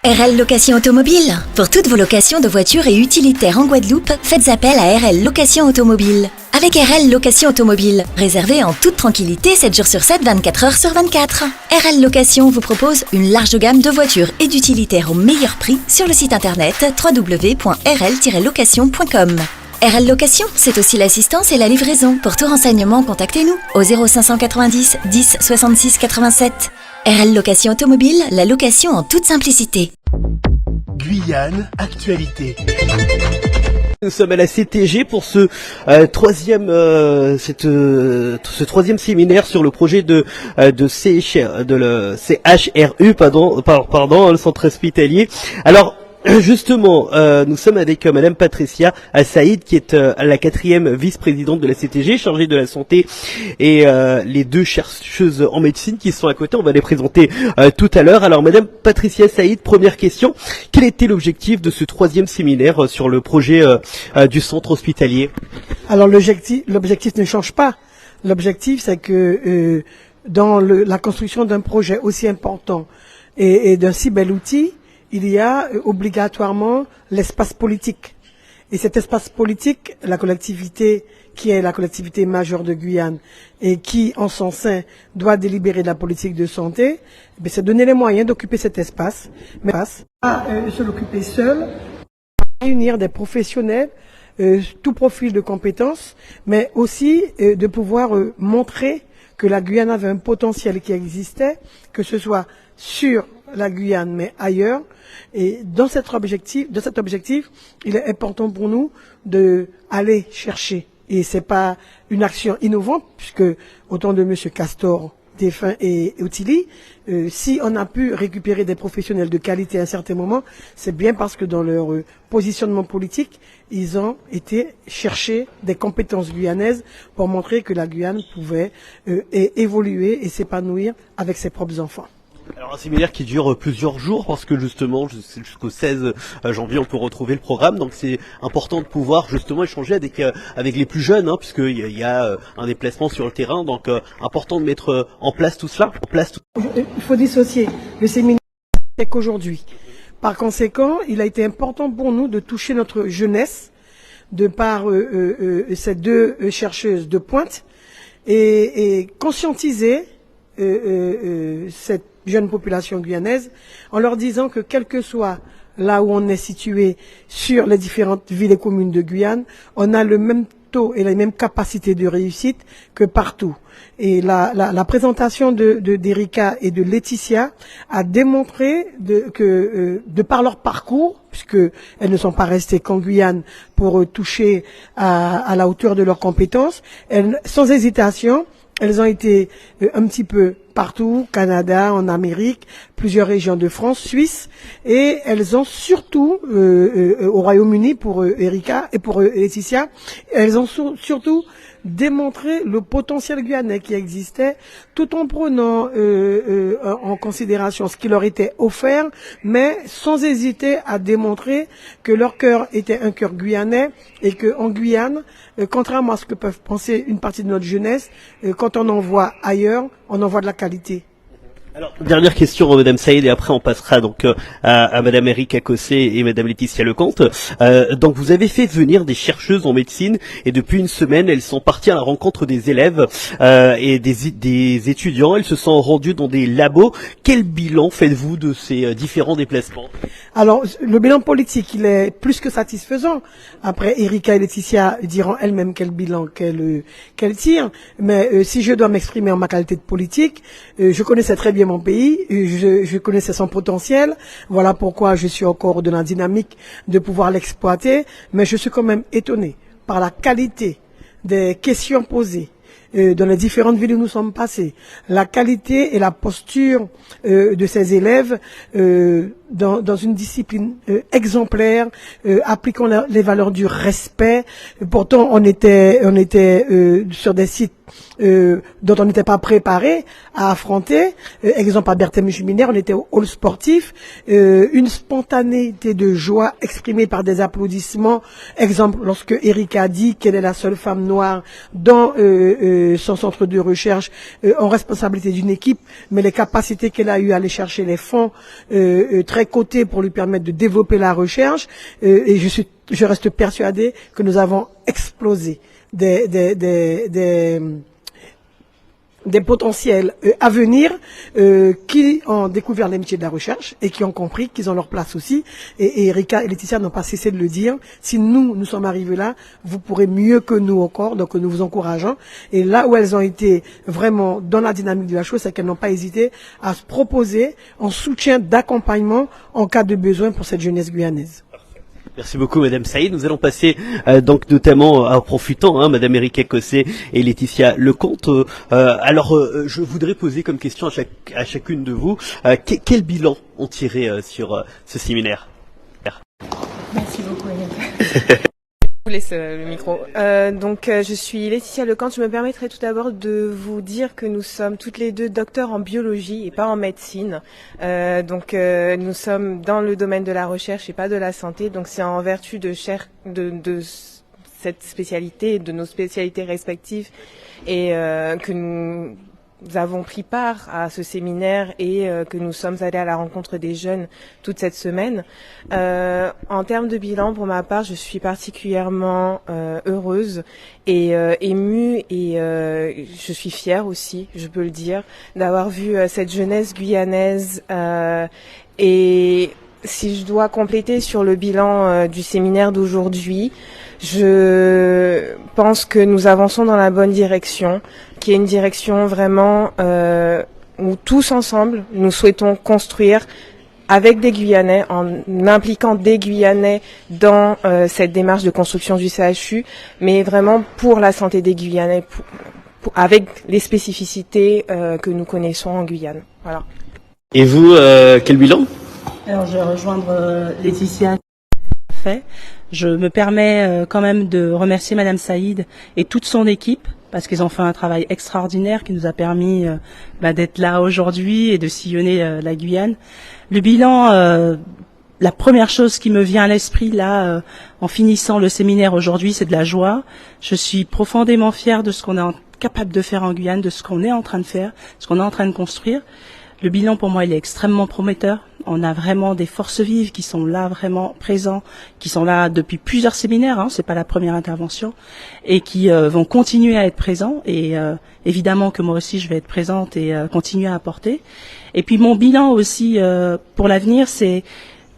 RL Location Automobile. Pour toutes vos locations de voitures et utilitaires en Guadeloupe, faites appel à RL Location Automobile. Avec RL Location Automobile, réservez en toute tranquillité 7 jours sur 7, 24 heures sur 24. RL Location vous propose une large gamme de voitures et d'utilitaires au meilleur prix sur le site internet www.rl-location.com. RL Location, c'est aussi l'assistance et la livraison. Pour tout renseignement, contactez-nous au 0590 10 66 87. RL Location Automobile, la location en toute simplicité. Guyane, actualité. Nous sommes à la CTG pour ce troisième séminaire sur le projet de le CHRU, le centre hospitalier. Alors, justement, nous sommes avec Madame Patricia Saïd, qui est la 4e vice-présidente de la CTG, chargée de la santé, et les 2 chercheuses en médecine qui sont à côté. On va les présenter tout à l'heure. Alors, Madame Patricia Saïd, première question. Quel était l'objectif de ce 3e séminaire sur le projet du centre hospitalier? Alors, l'objectif ne change pas. L'objectif, c'est que dans la construction d'un projet aussi important et d'un si bel outil, il y a obligatoirement l'espace politique. Et cet espace politique, la collectivité, qui est la collectivité majeure de Guyane et qui, en son sein, doit délibérer de la politique de santé, c'est donner les moyens d'occuper cet espace, mais pas se l'occuper seul, réunir des professionnels, tout profil de compétences, mais aussi de pouvoir montrer que la Guyane avait un potentiel qui existait, que ce soit sur la Guyane, mais ailleurs. Et dans cet objectif, il est important pour nous de aller chercher. Et c'est pas une action innovante, puisque autant de Monsieur Castor, défunt et Otili, si on a pu récupérer des professionnels de qualité à un certain moment, c'est bien parce que dans leur positionnement politique, ils ont été chercher des compétences guyanaises pour montrer que la Guyane pouvait évoluer et s'épanouir avec ses propres enfants. Alors un séminaire qui dure plusieurs jours parce que justement jusqu'au 16 janvier on peut retrouver le programme, donc c'est important de pouvoir justement échanger avec les plus jeunes, puisqu'il y a un déplacement sur le terrain, donc important de mettre en place tout cela. Il faut dissocier le séminaire c'est qu'aujourd'hui. Par conséquent, il a été important pour nous de toucher notre jeunesse de par ces 2 chercheuses de pointe et conscientiser cette jeune population guyanaise en leur disant que quel que soit là où on est situé sur les différentes villes et communes de Guyane, on a le même taux et la même capacité de réussite que partout. Et la présentation d'Erika et de Laetitia a démontré que de par leur parcours, puisque elles ne sont pas restées qu'en Guyane pour toucher à la hauteur de leurs compétences, sans hésitation, elles ont été un petit peu partout, Canada, en Amérique, plusieurs régions de France, Suisse, et elles ont surtout, au Royaume-Uni pour Erika et pour Laetitia, elles ont surtout démontré le potentiel guyanais qui existait, tout en prenant en considération ce qui leur était offert, mais sans hésiter à démontrer que leur cœur était un cœur guyanais et que en Guyane, contrairement à ce que peuvent penser une partie de notre jeunesse, quand on en voit ailleurs, on en voit de la qualité. Alors, dernière question à Madame Saïd et après on passera donc à Madame Erika Cossé et Madame Laetitia Lecomte. Donc vous avez fait venir des chercheuses en médecine et depuis une semaine elles sont parties à la rencontre des élèves et des étudiants. Elles se sont rendues dans des labos. Quel bilan faites-vous de ces différents déplacements? Alors le bilan politique il est plus que satisfaisant. Après Erika et Laetitia diront elles-mêmes quel bilan qu'elles tirent. Mais si je dois m'exprimer en ma qualité de politique, je connaissais très bien mon pays, je connaissais son potentiel, voilà pourquoi je suis encore dans la dynamique de pouvoir l'exploiter, mais je suis quand même étonné par la qualité des questions posées dans les différentes villes où nous sommes passés, la qualité et la posture de ces élèves dans une discipline exemplaire, appliquant les valeurs du respect. Pourtant, on était sur des sites dont on n'était pas préparé à affronter. Exemple à Berthème-Juminaire, on était au hall sportif, une spontanéité de joie exprimée par des applaudissements. Exemple, lorsque Erika a dit qu'elle est la seule femme noire dans son centre de recherche en responsabilité d'une équipe, mais les capacités qu'elle a eu à aller chercher les fonds très cotés pour lui permettre de développer la recherche. Et je reste persuadée que nous avons explosé des potentiels à venir qui ont découvert les métiers de la recherche et qui ont compris qu'ils ont leur place aussi. Et Erika et Laetitia n'ont pas cessé de le dire. Si nous sommes arrivés là, vous pourrez mieux que nous encore. Donc nous vous encourageons. Et là où elles ont été vraiment dans la dynamique de la chose, c'est qu'elles n'ont pas hésité à se proposer en soutien d'accompagnement en cas de besoin pour cette jeunesse guyanaise. Merci beaucoup Madame Saïd. Nous allons passer donc notamment en profitant, Madame Erika Cossé et Laetitia Lecomte. Alors je voudrais poser comme question à chacune de vous quel bilan ont tiré sur ce séminaire. Merci beaucoup Erika. Je vous laisse le micro. Je suis Laetitia Lecomte. Je me permettrai tout d'abord de vous dire que nous sommes toutes les deux docteurs en biologie et pas en médecine. Nous sommes dans le domaine de la recherche et pas de la santé. Donc c'est en vertu de cette spécialité, de nos spécialités respectives, et que nous avons pris part à ce séminaire et que nous sommes allés à la rencontre des jeunes toute cette semaine. En termes de bilan, pour ma part, je suis particulièrement heureuse et émue et je suis fière aussi, je peux le dire, d'avoir vu cette jeunesse guyanaise et si je dois compléter sur le bilan du séminaire d'aujourd'hui, je pense que nous avançons dans la bonne direction, qui est une direction vraiment où tous ensemble, nous souhaitons construire avec des Guyanais, en impliquant des Guyanais dans cette démarche de construction du CHU, mais vraiment pour la santé des Guyanais, avec les spécificités que nous connaissons en Guyane. Voilà. Et vous, quel bilan ? Alors, je vais rejoindre Laetitia. Je me permets quand même de remercier Madame Saïd et toute son équipe parce qu'ils ont fait un travail extraordinaire qui nous a permis d'être là aujourd'hui et de sillonner la Guyane. Le bilan, la première chose qui me vient à l'esprit là, en finissant le séminaire aujourd'hui, c'est de la joie. Je suis profondément fière de ce qu'on est capable de faire en Guyane, de ce qu'on est en train de faire, ce qu'on est en train de construire. Le bilan, pour moi, il est extrêmement prometteur. On a vraiment des forces vives qui sont là vraiment présents, qui sont là depuis plusieurs séminaires, c'est pas la première intervention, et qui vont continuer à être présents. Et évidemment que moi aussi, je vais être présente et continuer à apporter. Et puis mon bilan aussi pour l'avenir, c'est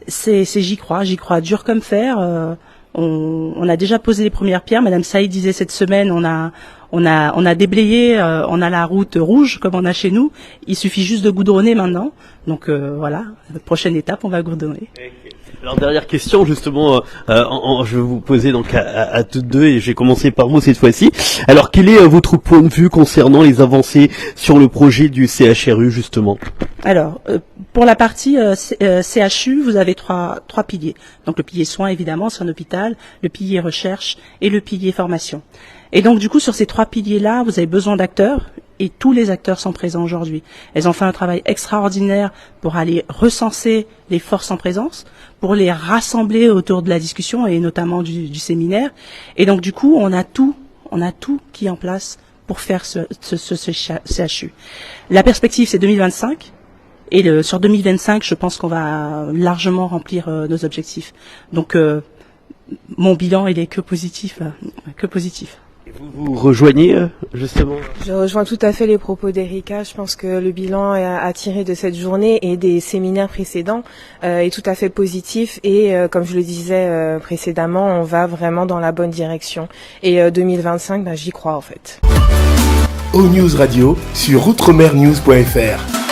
j'y crois dur comme fer. On a déjà posé les premières pierres. Madame Saïd disait cette semaine, on a déblayé, on a la route rouge comme on a chez nous. Il suffit juste de goudronner maintenant. Donc voilà, la prochaine étape, on va goudronner. Alors dernière question justement, je vais vous poser donc à toutes deux et j'ai commencé par vous cette fois-ci. Alors quel est votre point de vue concernant les avancées sur le projet du CHRU justement ? Alors pour la partie CHU, vous avez trois piliers. Donc le pilier soins évidemment, c'est un hôpital, le pilier recherche et le pilier formation. Et donc du coup sur ces trois piliers-là, vous avez besoin d'acteurs. Et tous les acteurs sont présents aujourd'hui. Elles ont fait un travail extraordinaire pour aller recenser les forces en présence, pour les rassembler autour de la discussion et notamment du séminaire. Et donc du coup, on a tout qui est en place pour faire ce CHU. La perspective, c'est 2025. Et sur 2025, je pense qu'on va largement remplir nos objectifs. Donc mon bilan, il est que positif. Vous rejoignez justement ? Je rejoins tout à fait les propos d'Erika. Je pense que le bilan à tirer de cette journée et des séminaires précédents est tout à fait positif et comme je le disais précédemment, on va vraiment dans la bonne direction. Et 2025, j'y crois en fait. O-News Radio sur outremernews.fr.